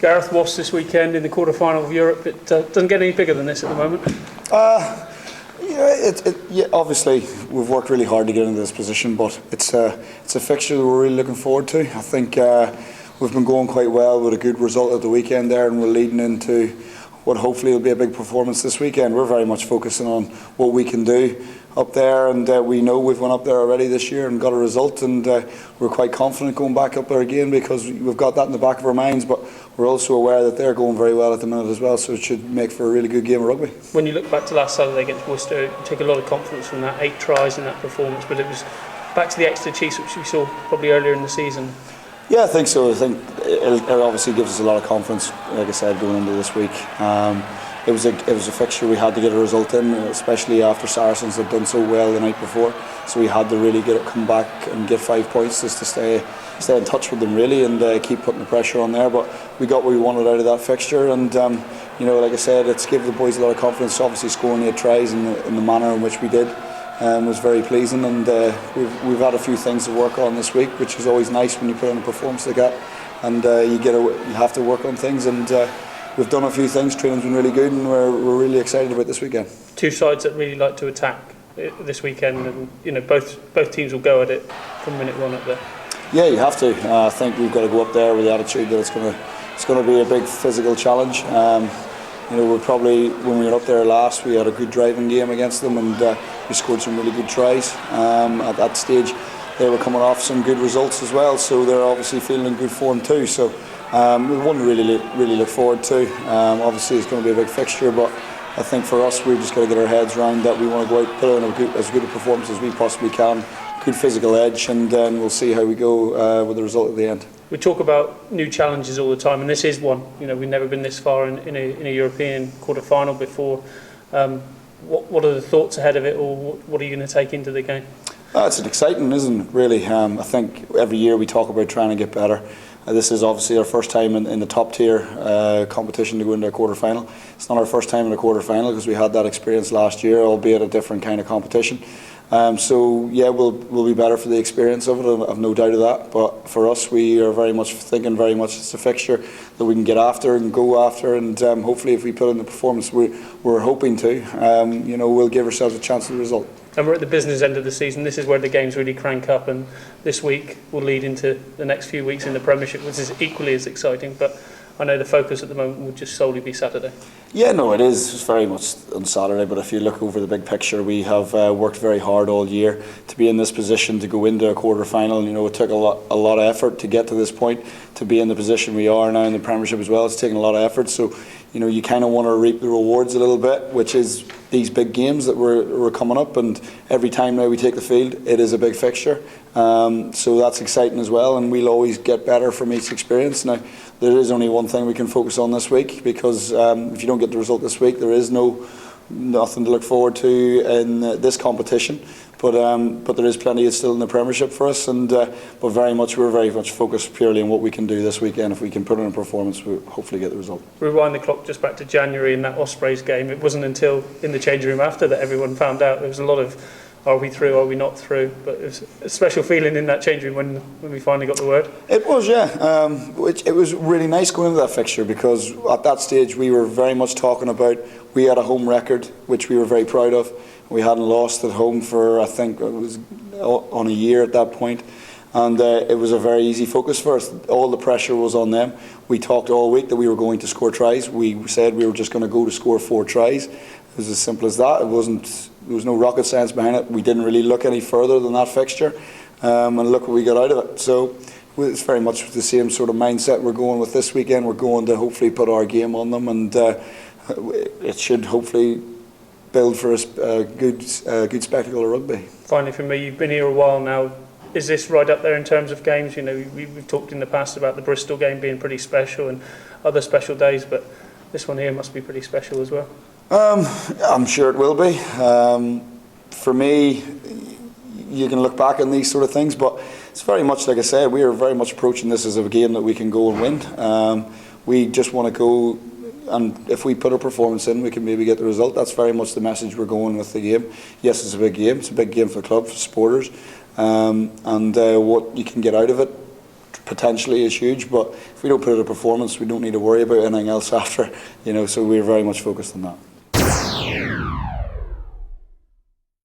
Gareth, Wasps this weekend in the quarter-final of Europe. It doesn't get any bigger than this at the moment. Obviously we've worked really hard to get into this position, but it's a fixture that we're really looking forward to. I think we've been going quite well with a good result at the weekend there, and we're leading into what hopefully will be a big performance this weekend. We're very much focusing on what we can do up there, and we know we've went up there already this year and got a result, and we're quite confident going back up there again because we've got that in the back of our minds, but we're also aware that they're going very well at the minute as well, so it should make for a really good game of rugby. When you look back to last Saturday against Worcester, you take a lot of confidence from that, 8 tries in that performance, but it was back to the extra cheese which we saw probably earlier in the season. Yeah, I think so. I think it obviously gives us a lot of confidence, like I said, going into this week. It was a fixture we had to get a result in, especially after Saracens had done so well the night before. So we had to really come back and get 5 points just to stay in touch with them really, and keep putting the pressure on there. But we got what we wanted out of that fixture, and like I said, it's given the boys a lot of confidence. Obviously, scoring 8 tries in the manner in which we did was very pleasing, and we've had a few things to work on this week, which is always nice when you put on a performance like that, and you have to work on things, and we've done a few things. Training's been really good, and we're really excited about this weekend. Two sides that really like to attack this weekend, and both teams will go at it from minute one up there. Yeah, you have to. I think we've got to go up there with the attitude that it's going to be a big physical challenge. We're probably, when we were up there last, we had a good driving game against them, and we scored some really good tries. At that stage, they were coming off some good results as well, so they're obviously feeling in good form too. So one to really look forward to. Obviously, it's going to be a big fixture, but I think for us, we've just got to get our heads around that. We want to go out, put in as good a performance as we possibly can, good physical edge, and then we'll see how we go with the result at the end. We talk about new challenges all the time, and this is one. We've never been this far in a European quarter-final before. What are the thoughts ahead of it, or what are you going to take into the game? It's exciting, isn't it, really? I think every year we talk about trying to get better. This is obviously our first time in the top tier competition to go into a quarter-final. It's not our first time in a quarter-final because we had that experience last year, albeit a different kind of competition. So yeah, we'll be better for the experience of it. I've no doubt of that. But for us, we are very much thinking it's a fixture that we can get after and go after, and hopefully, if we put in the performance we're hoping to, we'll give ourselves a chance at the result. And we're at the business end of the season. This is where the games really crank up, and this week will lead into the next few weeks in the Premiership, which is equally as exciting. But I know the focus at the moment will just solely be Saturday. Yeah, no, it is. It's very much on Saturday, but if you look over the big picture, we have worked very hard all year to be in this position to go into a quarter-final. It took a lot of effort to get to this point, to be in the position we are now in the Premiership as well. It's taken a lot of effort, so you kind of want to reap the rewards a little bit, which is these big games that we're coming up, and every time now we take the field, it is a big fixture. So that's exciting as well, and we'll always get better from each experience. Now, there is only one thing we can focus on this week, because if you don't get the result this week, there is nothing to look forward to in this competition. But there is plenty still in the Premiership for us, and but we're very much focused purely on what we can do this weekend. If we can put in a performance, we'll hopefully get the result. Rewind the clock just back to January in that Ospreys game. It wasn't until in the changing room after that everyone found out. There was a lot of, are we through, are we not through? But it was a special feeling in that changing room when we finally got the word. It was, yeah. It was really nice going into that fixture, because at that stage we were very much talking about, we had a home record which we were very proud of. We hadn't lost at home for, I think it was on a year at that point, and it was a very easy focus for us. All the pressure was on them. We talked all week that we were going to score tries. We said we were just going to go to score 4 tries. It was as simple as that. There was no rocket science behind it. We didn't really look any further than that fixture, and look what we got out of it. So it's very much the same sort of mindset we're going with this weekend. We're going to hopefully put our game on them, and it should hopefully build for us a good spectacle of rugby. Finally, for me, you've been here a while now. Is this right up there in terms of games? We've talked in the past about the Bristol game being pretty special and other special days, but this one here must be pretty special as well. I'm sure it will be. For me, you can look back on these sort of things, but it's very much, like I said, we are very much approaching this as a game that we can go and win. We just want to go, and if we put a performance in, we can maybe get the result. That's very much the message we're going with the game. Yes, it's a big game. It's a big game for the club, for supporters, and what you can get out of it, potentially is huge, but if we don't put out a performance, we don't need to worry about anything else after, so we're very much focused on that.